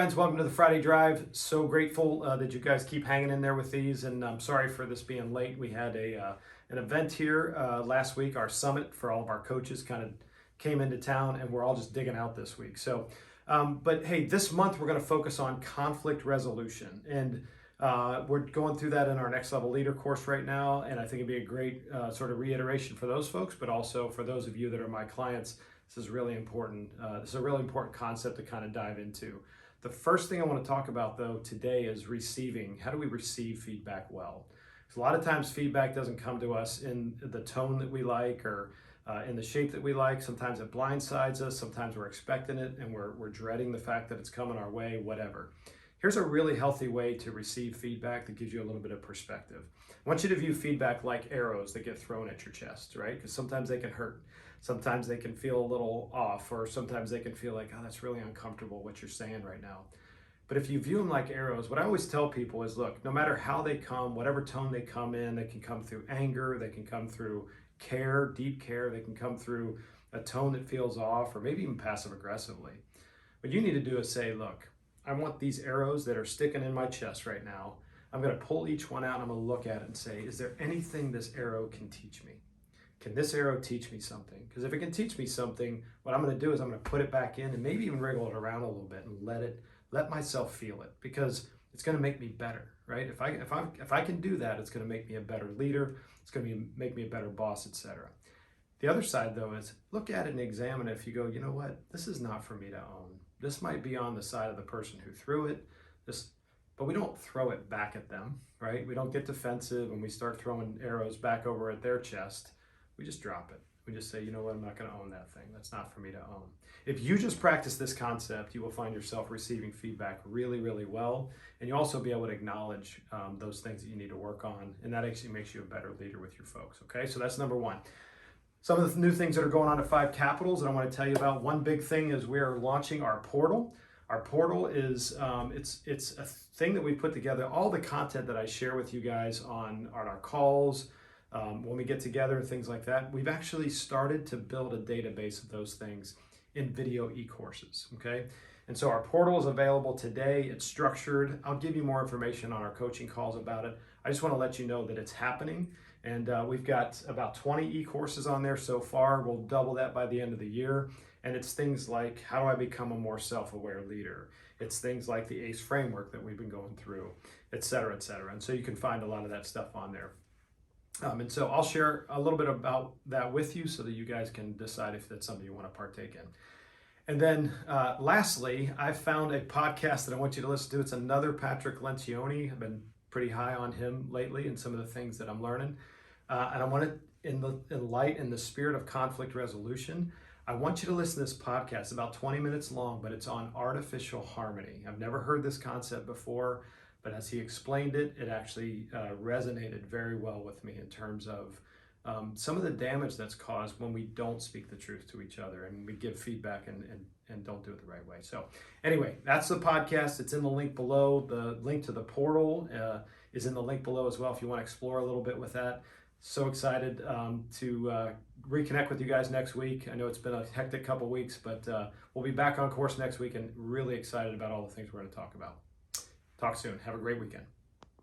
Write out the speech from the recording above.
Friends, welcome to the Friday Drive. So grateful that you guys keep hanging in there with these, and I'm sorry for this being late. We had an event here last week. Our summit for all of our coaches kind of came into town, and we're all just digging out this week. But hey, this month we're going to focus on conflict resolution, and we're going through that in our Next Level Leader course right now, and I think it'd be a great sort of reiteration for those folks, but also for those of you that are my clients. This is really important. This is a really important concept to kind of dive into. The first thing I want to talk about though today is receiving. How do we receive feedback well? Because a lot of times feedback doesn't come to us in the tone that we like or in the shape that we like. Sometimes it blindsides us. Sometimes we're expecting it and we're dreading the fact that it's coming our way, whatever. Here's a really healthy way to receive feedback that gives you a little bit of perspective. I want you to view feedback like arrows that get thrown at your chest, right? Because sometimes they can hurt. Sometimes they can feel a little off, or sometimes they can feel like, oh, that's really uncomfortable what you're saying right now. But if you view them like arrows, what I always tell people is, look, no matter how they come, whatever tone they come in, they can come through anger, they can come through care, deep care, they can come through a tone that feels off, or maybe even passive aggressively. What you need to do is say, look, I want these arrows that are sticking in my chest right now. I'm going to pull each one out and I'm going to look at it and say, is there anything this arrow can teach me? Can this arrow teach me something? Because if it can teach me something, what I'm going to do is I'm going to put it back in and maybe even wriggle it around a little bit and let myself feel it, because it's going to make me better, right? If I can do that, it's going to make me a better leader. It's going to make me a better boss, etc. The other side though is look at it and examine it. If you go, you know what, this is not for me to own. This might be on the side of the person who threw it. But we don't throw it back at them, right? We don't get defensive and we start throwing arrows back over at their chest. We just drop it. We just say, you know what, I'm not going to own that thing. That's not for me to own. If you just practice this concept, you will find yourself receiving feedback really, really well. And you'll also be able to acknowledge those things that you need to work on. And that actually makes you a better leader with your folks, okay? So that's number one. Some of the new things that are going on at Five Capitals that I want to tell you about. One big thing is we are launching our portal. Our portal is, it's a thing that we put together, all the content that I share with you guys on our calls, when we get together and things like that. We've actually started to build a database of those things in video e-courses, okay? And so our portal is available today. It's structured. I'll give you more information on our coaching calls about it. I just want to let you know that it's happening. And we've got about 20 e-courses on there so far. We'll double that by the end of the year. And it's things like, how do I become a more self-aware leader? It's things like the ACE framework that we've been going through, et cetera, et cetera. And so you can find a lot of that stuff on there. And so I'll share a little bit about that with you so that you guys can decide if that's something you want to partake in. And then lastly, I found a podcast that I want you to listen to. It's another Patrick Lencioni. I've been pretty high on him lately and some of the things that I'm learning. And I want to, in the spirit of conflict resolution, I want you to listen to this podcast. It's about 20 minutes long, but it's on artificial harmony. I've never heard this concept before, but as he explained it, it actually resonated very well with me in terms of some of the damage that's caused when we don't speak the truth to each other and we give feedback and don't do it the right way. So anyway, that's the podcast. It's in the link below. The link to the portal is in the link below as well if you want to explore a little bit with that. So excited to reconnect with you guys next week. I know it's been a hectic couple weeks, but we'll be back on course next week and really excited about all the things we're going to talk about. Talk soon. Have a great weekend.